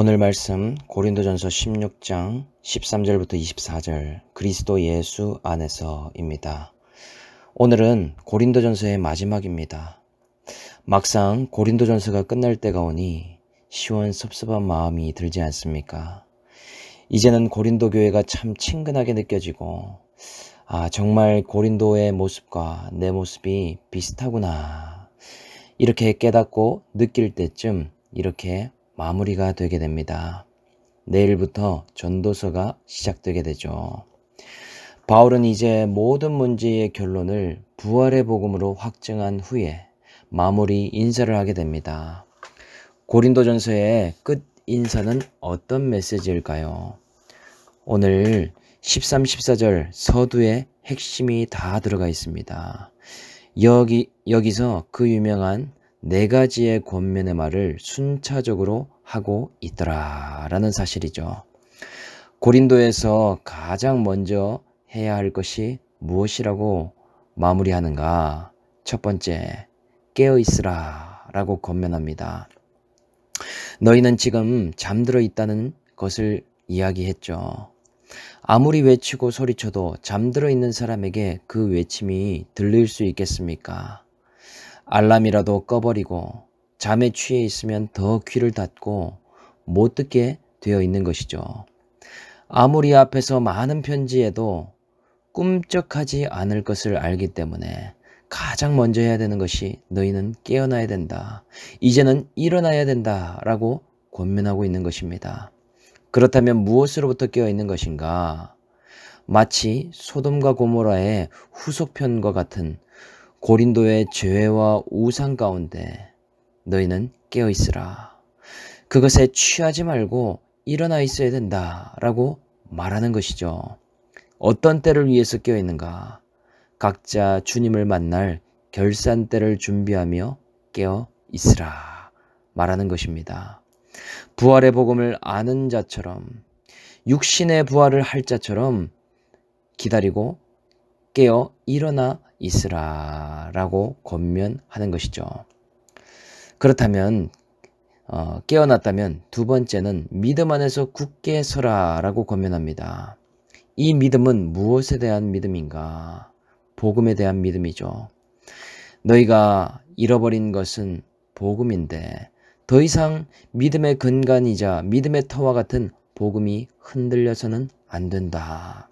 오늘 말씀 고린도전서 16장 13절부터 24절 그리스도 예수 안에서입니다. 오늘은 고린도전서의 마지막입니다. 막상 고린도전서가 끝날 때가 오니 시원섭섭한 마음이 들지 않습니까? 이제는 고린도 교회가 참 친근하게 느껴지고 정말 고린도의 모습과 내 모습이 비슷하구나 이렇게 깨닫고 느낄 때쯤 이렇게 마무리가 되게 됩니다. 내일부터 전도서가 시작되게 되죠. 바울은 이제 모든 문제의 결론을 부활의 복음으로 확증한 후에 마무리 인사를 하게 됩니다. 고린도전서의 끝 인사는 어떤 메시지일까요? 오늘 13, 14절 서두에 핵심이 다 들어가 있습니다. 여기서 그 유명한 네 가지의 권면의 말을 순차적으로 하고 있더라 라는 사실이죠. 고린도에서 가장 먼저 해야 할 것이 무엇이라고 마무리하는가? 첫 번째, 깨어있으라 라고 권면합니다. 너희는 지금 잠들어 있다는 것을 이야기했죠. 아무리 외치고 소리쳐도 잠들어 있는 사람에게 그 외침이 들릴 수 있겠습니까? 알람이라도 꺼버리고 잠에 취해 있으면 더 귀를 닫고 못 듣게 되어 있는 것이죠. 아무리 앞에서 많은 편지해도 꿈쩍하지 않을 것을 알기 때문에 가장 먼저 해야 되는 것이 너희는 깨어나야 된다. 이제는 일어나야 된다 라고 권면하고 있는 것입니다. 그렇다면 무엇으로부터 깨어 있는 것인가? 마치 소돔과 고모라의 후속편과 같은 고린도의 죄와 우상 가운데 너희는 깨어있으라. 그것에 취하지 말고 일어나 있어야 된다 라고 말하는 것이죠. 어떤 때를 위해서 깨어있는가? 각자 주님을 만날 결산 때를 준비하며 깨어있으라 말하는 것입니다. 부활의 복음을 아는 자처럼 육신의 부활을 할 자처럼 기다리고 깨어 일어나 있으라 라고 권면하는 것이죠. 그렇다면 깨어났다면 두 번째는 믿음 안에서 굳게 서라 라고 권면합니다. 이 믿음은 무엇에 대한 믿음인가? 복음에 대한 믿음이죠. 너희가 잃어버린 것은 복음인데 더 이상 믿음의 근간이자 믿음의 터와 같은 복음이 흔들려서는 안 된다.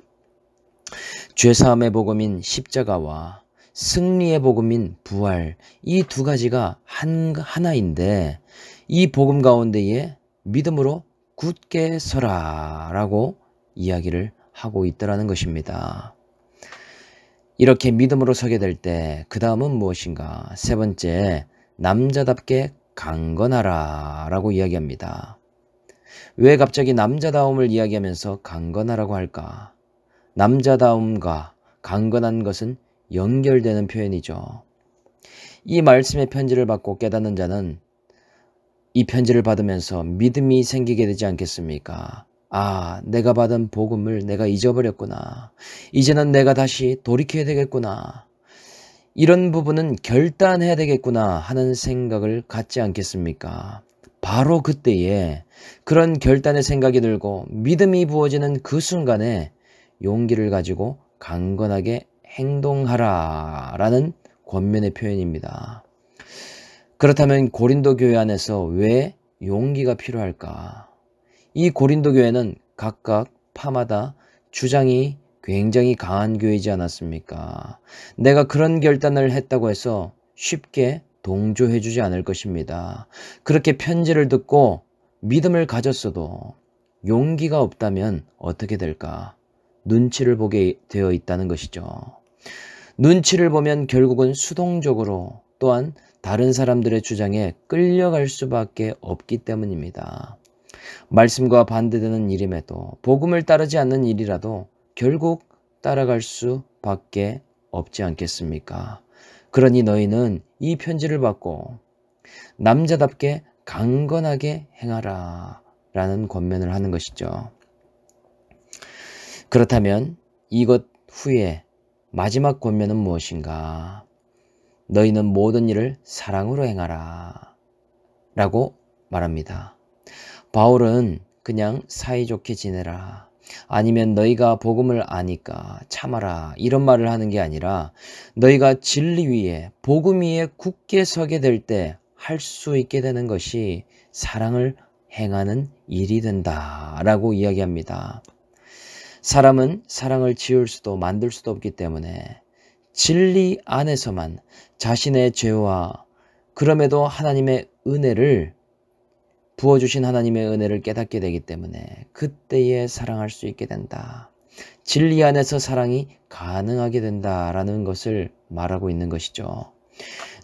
죄사함의 복음인 십자가와 승리의 복음인 부활, 이 두 가지가 하나인데 이 복음 가운데에 믿음으로 굳게 서라 라고 이야기를 하고 있더라는 것입니다. 이렇게 믿음으로 서게 될 때 그 다음은 무엇인가? 세 번째, 남자답게 강건하라 라고 이야기합니다. 왜 갑자기 남자다움을 이야기하면서 강건하라고 할까? 남자다움과 강건한 것은 연결되는 표현이죠. 이 말씀의 편지를 받고 깨닫는 자는 이 편지를 받으면서 믿음이 생기게 되지 않겠습니까? 내가 받은 복음을 내가 잊어버렸구나. 이제는 내가 다시 돌이켜야 되겠구나. 이런 부분은 결단해야 되겠구나 하는 생각을 갖지 않겠습니까? 바로 그때에 그런 결단의 생각이 들고 믿음이 부어지는 그 순간에 용기를 가지고 강건하게 행동하라 라는 권면의 표현입니다. 그렇다면 고린도 교회 안에서 왜 용기가 필요할까? 이 고린도 교회는 각각 파마다 주장이 굉장히 강한 교회이지 않았습니까? 내가 그런 결단을 했다고 해서 쉽게 동조해주지 않을 것입니다. 그렇게 편지를 듣고 믿음을 가졌어도 용기가 없다면 어떻게 될까? 눈치를 보게 되어 있다는 것이죠. 눈치를 보면 결국은 수동적으로 또한 다른 사람들의 주장에 끌려갈 수밖에 없기 때문입니다. 말씀과 반대되는 일임에도 복음을 따르지 않는 일이라도 결국 따라갈 수밖에 없지 않겠습니까? 그러니 너희는 이 편지를 받고 남자답게 강건하게 행하라 라는 권면을 하는 것이죠. 그렇다면 이것 후에 마지막 권면은 무엇인가? 너희는 모든 일을 사랑으로 행하라 라고 말합니다. 바울은 그냥 사이좋게 지내라, 아니면 너희가 복음을 아니까 참아라, 이런 말을 하는 게 아니라 너희가 진리 위에 복음 위에 굳게 서게 될 때 할 수 있게 되는 것이 사랑을 행하는 일이 된다라고 이야기합니다. 사람은 사랑을 지을 수도 만들 수도 없기 때문에 진리 안에서만 자신의 죄와 그럼에도 하나님의 은혜를 부어주신 하나님의 은혜를 깨닫게 되기 때문에 그때에 사랑할 수 있게 된다. 진리 안에서 사랑이 가능하게 된다라는 것을 말하고 있는 것이죠.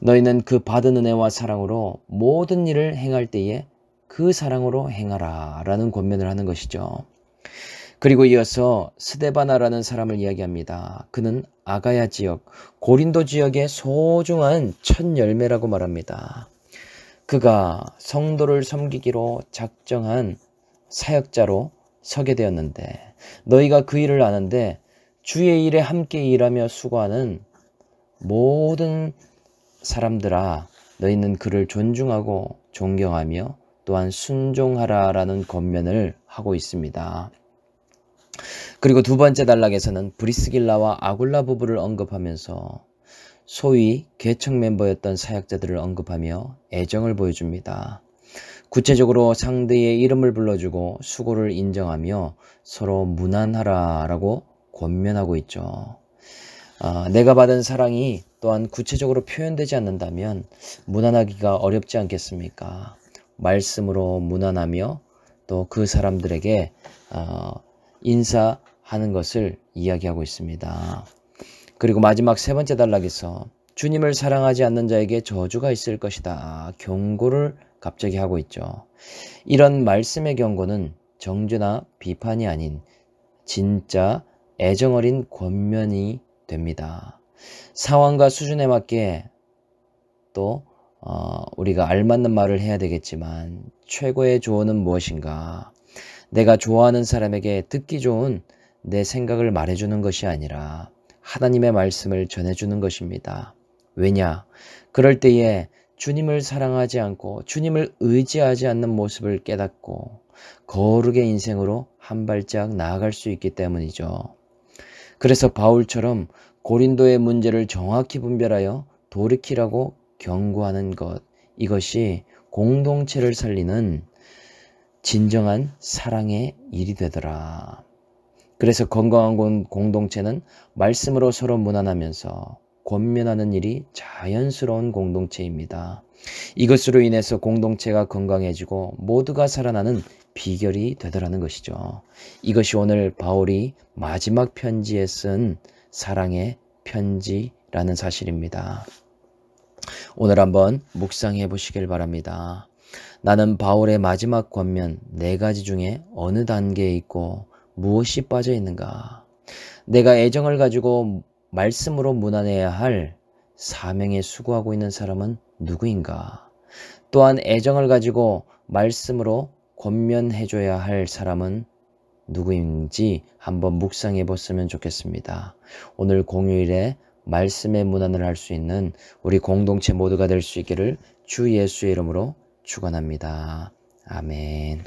너희는 그 받은 은혜와 사랑으로 모든 일을 행할 때에 그 사랑으로 행하라 라는 권면을 하는 것이죠. 그리고 이어서 스데바나라는 사람을 이야기합니다. 그는 아가야 지역, 고린도 지역의 소중한 첫 열매라고 말합니다. 그가 성도를 섬기기로 작정한 사역자로 서게 되었는데 너희가 그 일을 아는데 주의 일에 함께 일하며 수고하는 모든 사람들아, 너희는 그를 존중하고 존경하며 또한 순종하라라는 권면을 하고 있습니다. 그리고 두 번째 단락에서는 브리스길라와 아굴라 부부를 언급하면서 소위 개척 멤버였던 사역자들을 언급하며 애정을 보여줍니다. 구체적으로 상대의 이름을 불러주고 수고를 인정하며 서로 무난하라라고 권면하고 있죠. 내가 받은 사랑이 또한 구체적으로 표현되지 않는다면 무난하기가 어렵지 않겠습니까? 말씀으로 무난하며 또 그 사람들에게 인사하는 것을 이야기하고 있습니다. 그리고 마지막 세 번째 단락에서 주님을 사랑하지 않는 자에게 저주가 있을 것이다 경고를 갑자기 하고 있죠. 이런 말씀의 경고는 정죄나 비판이 아닌 진짜 애정어린 권면이 됩니다. 상황과 수준에 맞게 또 우리가 알맞는 말을 해야 되겠지만 최고의 조언은 무엇인가? 내가 좋아하는 사람에게 듣기 좋은 내 생각을 말해주는 것이 아니라 하나님의 말씀을 전해주는 것입니다. 왜냐? 그럴 때에 주님을 사랑하지 않고 주님을 의지하지 않는 모습을 깨닫고 거룩의 인생으로 한 발짝 나아갈 수 있기 때문이죠. 그래서 바울처럼 고린도의 문제를 정확히 분별하여 돌이키라고 경고하는 것, 이것이 공동체를 살리는 진정한 사랑의 일이 되더라. 그래서 건강한 공동체는 말씀으로 서로 무난하면서 권면하는 일이 자연스러운 공동체입니다. 이것으로 인해서 공동체가 건강해지고 모두가 살아나는 비결이 되더라는 것이죠. 이것이 오늘 바울이 마지막 편지에 쓴 사랑의 편지라는 사실입니다. 오늘 한번 묵상해 보시길 바랍니다. 나는 바울의 마지막 권면 4가지 중에 어느 단계에 있고 무엇이 빠져 있는가? 내가 애정을 가지고 말씀으로 무난해야 할 사명에 수고하고 있는 사람은 누구인가? 또한 애정을 가지고 말씀으로 권면해줘야 할 사람은 누구인지 한번 묵상해 봤으면 좋겠습니다. 오늘 공휴일에 말씀의 문안을 할 수 있는 우리 공동체 모두가 될 수 있기를 주 예수의 이름으로 축원합니다. 아멘.